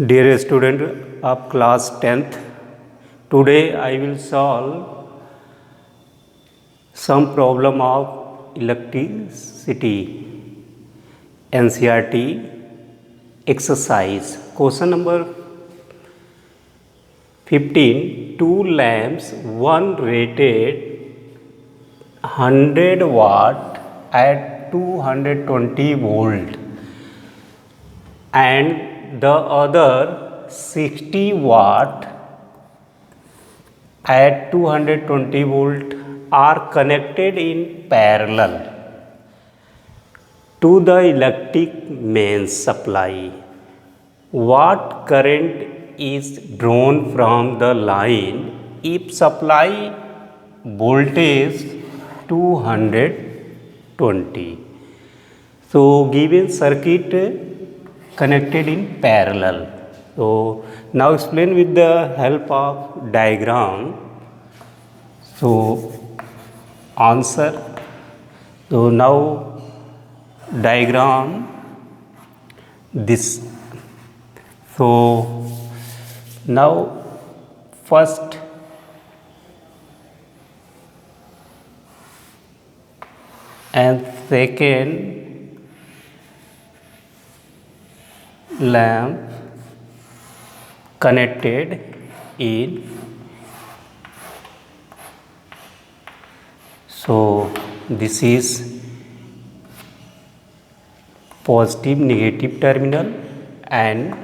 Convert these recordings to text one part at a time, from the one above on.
Dear student of class 10th, today I will solve some problem of electricity NCERT exercise. Question number 15. Two lamps, one rated 100 watt at 220 volt and the other 60 watt at 220 volt are connected in parallel to the electric mains supply. What current is drawn from the line if supply voltage 220? So given circuit connected in parallel. So now explain with the help of diagram. So answer. So now diagram this. So now first and second lamp connected in. So this is positive negative terminal and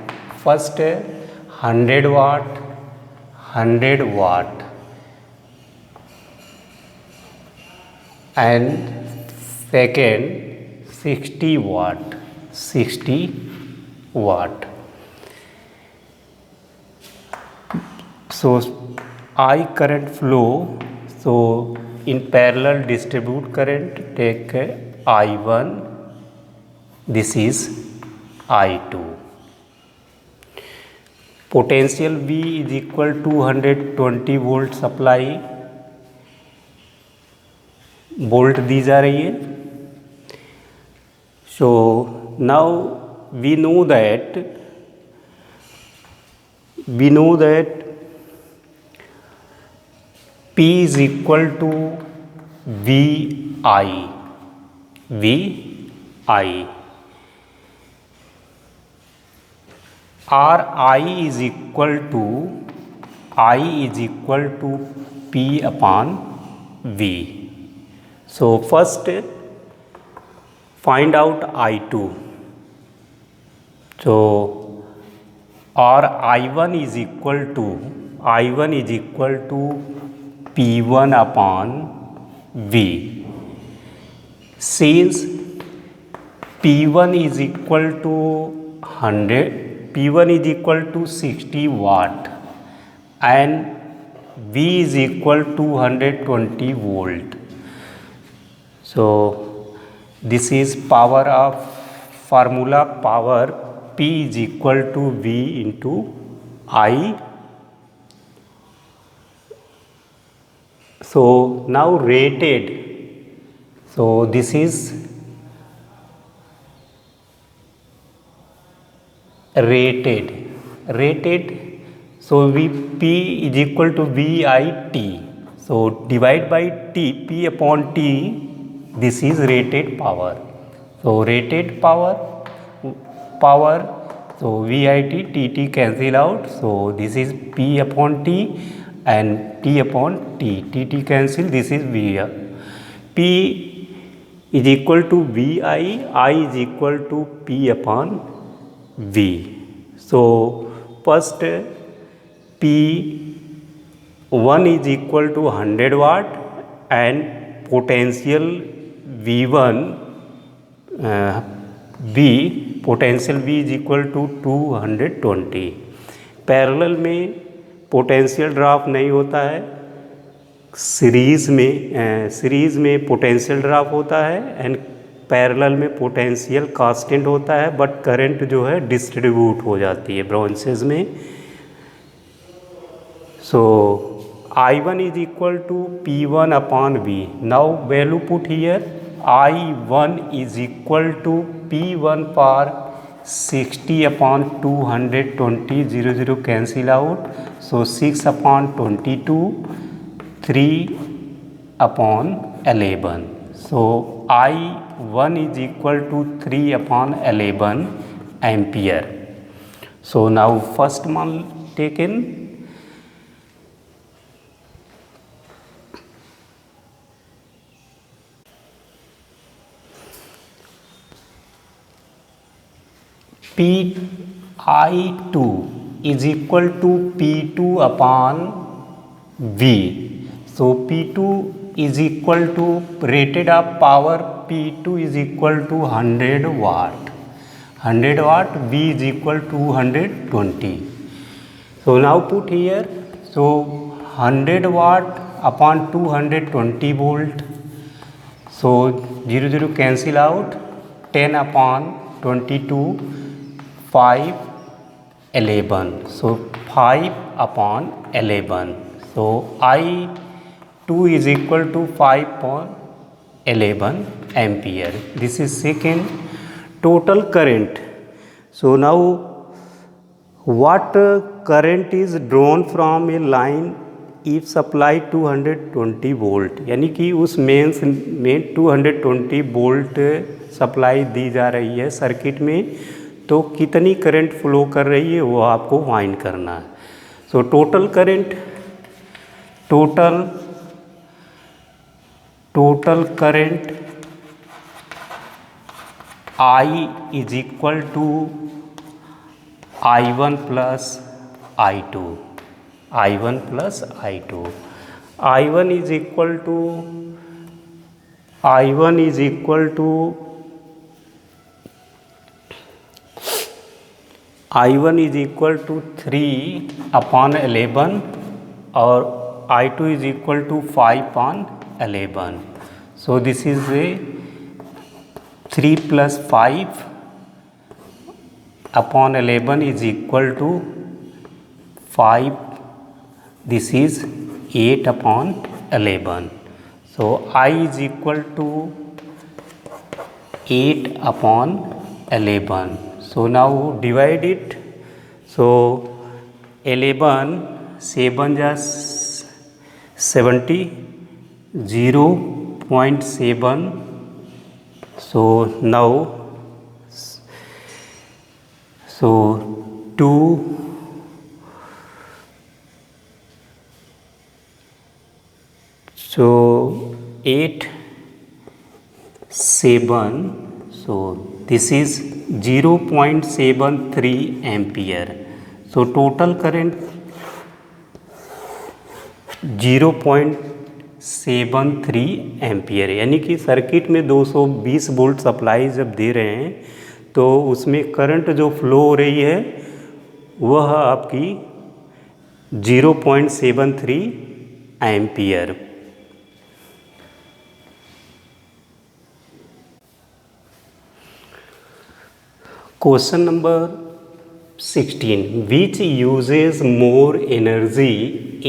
first 100 watt and second 60 watt. So I current flow. So in parallel distribute current, take I1, this is I2. Potential V is equal to 220 volt supply, volt दी जा रही है. So now we know that P is equal to VI. RI is equal to P upon V. So first find out I2. So or I1 is equal to P1 upon V. Since P1 is equal to 60 watt and V is equal to 120 volt. So this is power of formula power P is equal to V into I. So now rated. So this is rated. So P is equal to VIT. So divide by T, P upon T, this is rated power. So rated power, so VIT, TT cancel out. So this is P upon T and T upon T, TT cancel, this is V. P is equal to VI, I is equal to P upon V. So first P1 is equal to 100 watt and potential V1 potential V is equal to 220. Parallel में potential drop नहीं होता है, series में potential drop होता है and parallel में potential constant होता है, बट करंट जो है डिस्ट्रीब्यूट हो जाती है ब्रांचेस में. सो I1 is equal to P1 upon V. Now value put here. I1 is equal to P1 for 60/220, 0 cancel out, so 6/22, 3/11. So I1 is equal to 3/11 ampere. So now first one taken, Pi2 is equal to P2/V. So P2 is equal to rated of power, P2 is equal to 100 watt. 100 watt, V is equal to 220. So now put here, so 100 watt upon 220 volt. So 0 cancel out, 10/22, 5/11. So 5/11. So I2 is equal to 5/11 ampere. This is second. Total current. So now what current is drawn from a line if supply 220 volt, यानी कि उस mains में 220 volt supply दी जा रही है circuit में, तो कितनी करंट फ्लो कर रही है वो आपको फाइंड करना है. So total current, total current I is equal to I1 plus I2. I1 plus I2. I1 is equal to 3/11 और I2 is equal to 5/11. So this is a 3 plus 5/11 is equal to 5. This is 8/11. So I is equal to 8/11. So now divide it. So 11, 7 just 70, 0.7. So now, so 2, so 8, 7, so this is 0.73 ampere. So total current 0.73 ampere, यानी कि circuit में 220 volt supply जब दे रहे हैं तो उसमें current जो flow हो रही है वह आपकी 0.73 ampere. Question number 16. Which uses more energy,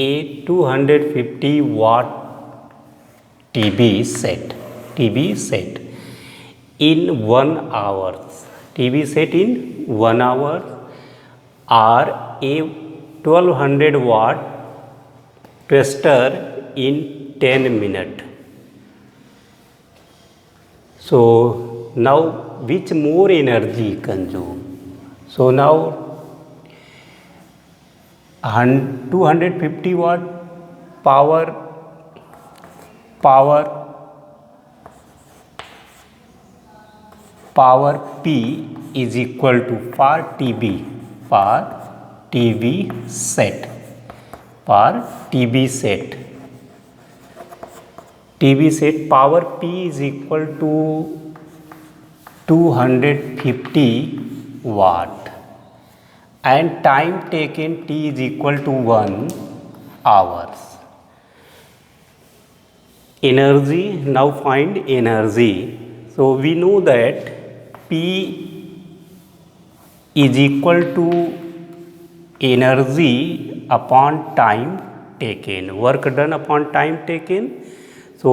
a 250 watt TV set in 1 hour, TV set in 1 hour, or a 1200 watt twister in 10 minutes? So now which more energy consume? So now 250 watt power P is equal to for TV set power P is equal to 250 watt and time taken T is equal to 1 hours. Energy, now find energy. So we know that P is equal to energy upon time taken, work done upon time taken. So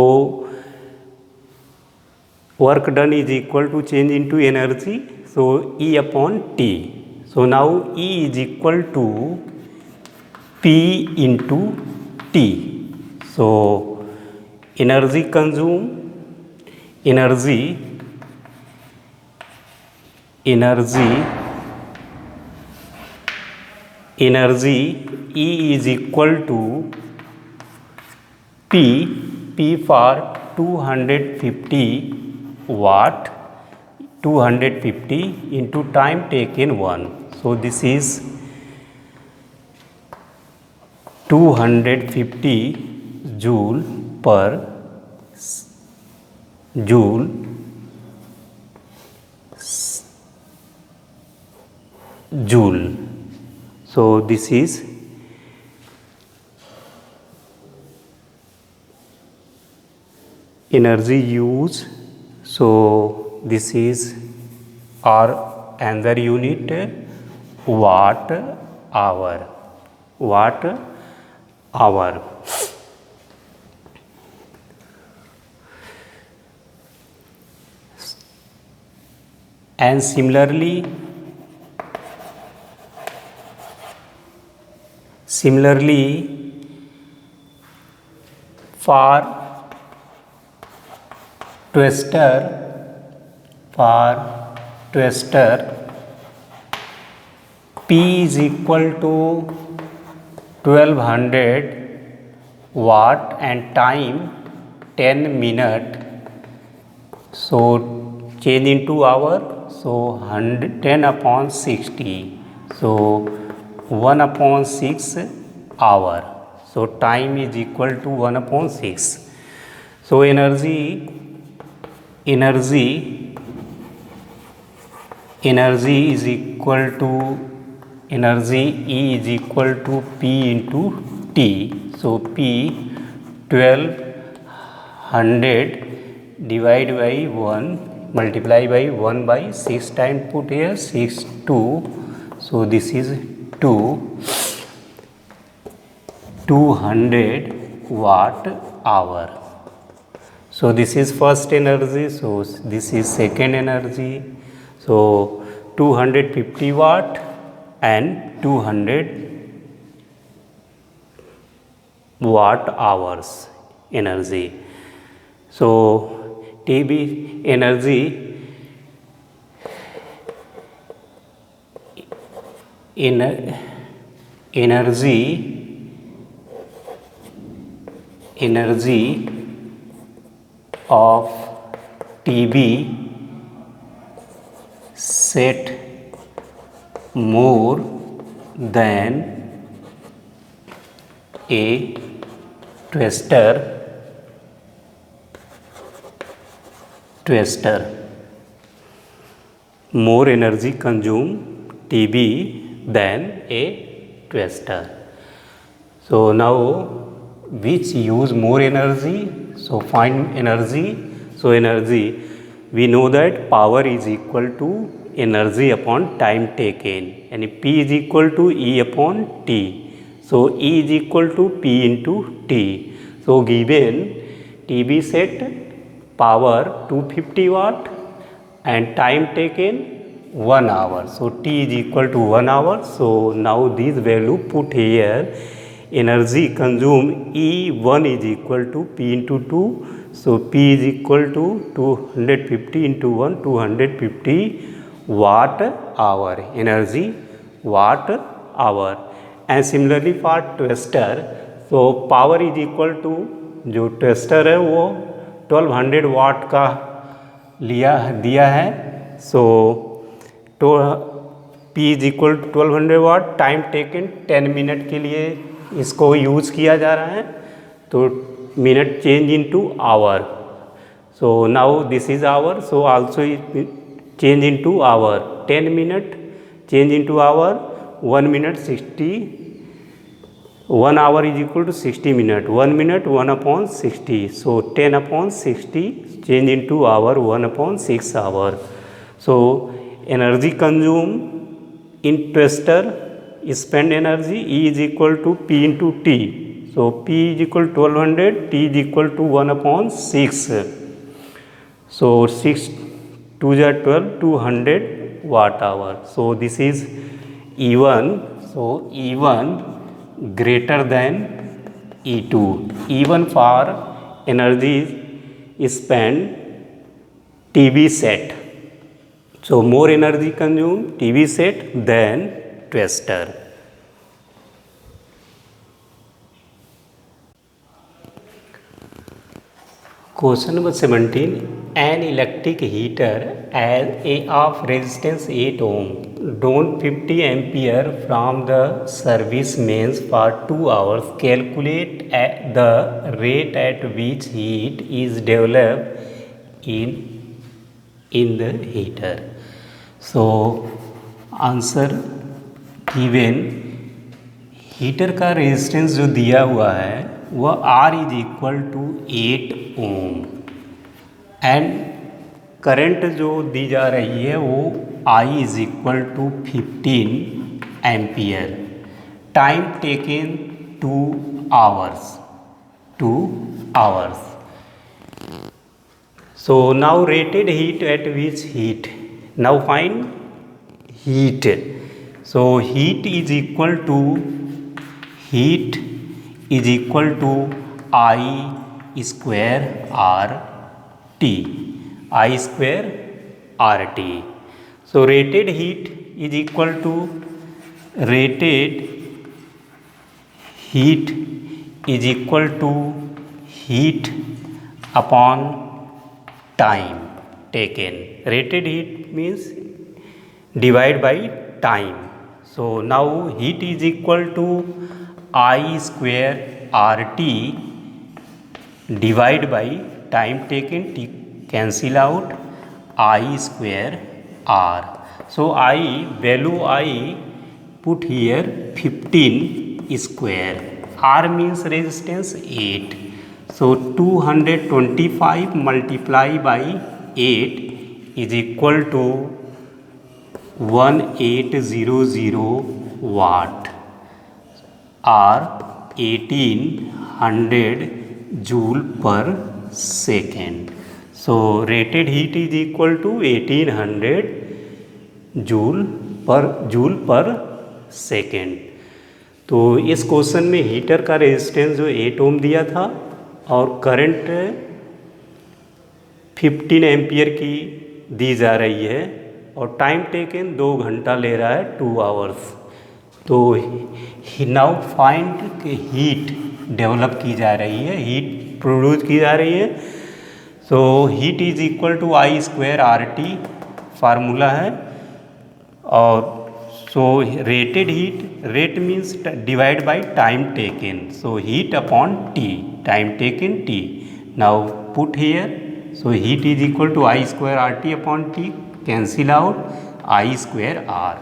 work done is equal to change into energy. so E upon T. So now E is equal to P into T. So energy consumed, energy E is equal to P for 250 watt, 250 into time taken 1. So this is 250 joule per joule joule. So this is energy use. So this is our another unit, watt hour. And similarly for twister, P is equal to 1200 watt and time 10 minute. So change into hour, so 10 upon 60, so 1 upon 6 hour. So time is equal to 1 upon 6. So energy is equal to energy E is equal to P into T. So P 1200 divided by 1 multiply by 1 by 6 time put here 6 2. So this is 200 watt hour. So this is first energy, so this is second energy. So 250 watt and 200 watt hours energy. So TB energy of TB set more than a twister. More energy consume TB than a twister. So now which use more energy? So find energy. So energy, we know that power is equal to energy upon time taken, and P is equal to E upon T. So E is equal to P into T. So given TB set power 250 watt and time taken 1 hour. So T is equal to 1 hour. So now this value put here. Energy consumed E1 is equal to P into 2. So P is equal to 250 into 1, 250 watt hour, energy watt hour. And similarly for twister, so power is equal to, जो twister है वो 1200 वाट का दिया है. So तो P is equal to 1200 watt, time taken 10 minute के लिए इसको यूज़ किया जा रहा है. तो minute change into hour. So now this is hour, so also change into hour. 10 minute change into hour, 1 minute 60, 1 hour is equal to 60 minute, 1 minute 1 upon 60. So 10 upon 60 change into hour, 1 upon 6 hour. So energy consumed in twister, spent energy E is equal to P into T. So P is equal to 1200, T is equal to 1 upon 6. So 6 2 is 12, 200 watt hour. So this is E1. So E1 greater than E2. E1 for energy spent TV set. So more energy consumed TV set than twister. Question number 17. An electric heater has a of resistance 8 ohm, drawn 50 ampere from the service mains for 2 hours. Calculate the rate at which heat is developed in the heater. So answer given, heater का resistance जो दिया हुआ है वह R is equal to 8 ohm and current जो दी जा रही है वो I is equal to 15 ampere. Time taken 2 hours. So now rated heat at which heat? Now find heat. So heat is equal to I square RT. I square RT. So rated heat is equal to heat upon time taken. Rated heat means divide by time. So now heat is equal to I square RT divide by time taken, T cancel out, I square R. So value I put here 15 square. R means resistance 8. So 225 multiplied by 8 is equal to 1800 watt or 1800 joule per second. So rated heat is equal to 1800 joule per second. तो इस question में heater का resistance जो 8 ओम दिया था और current 15 ampere की दी जा रही है और टाइम टेकन 2 घंटा ले रहा है 2 आवर्स. तो नाउ फाइंड हीट डेवलप की जा रही है, हीट प्रोड्यूस की जा रही है. So heat is equal to I square R T formula है. और so rated heat, rate means divide by time taken. So heat upon T, time taken T. Now put here. So heat is equal to I square R T upon T, cancel out, I square R.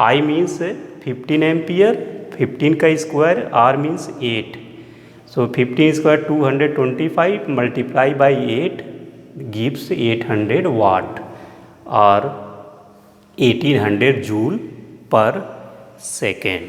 I means 15 ampere, 15 का square, R means 8. So 15 square 225 multiply by 8 gives 800 वाट और 1800 joule पर second.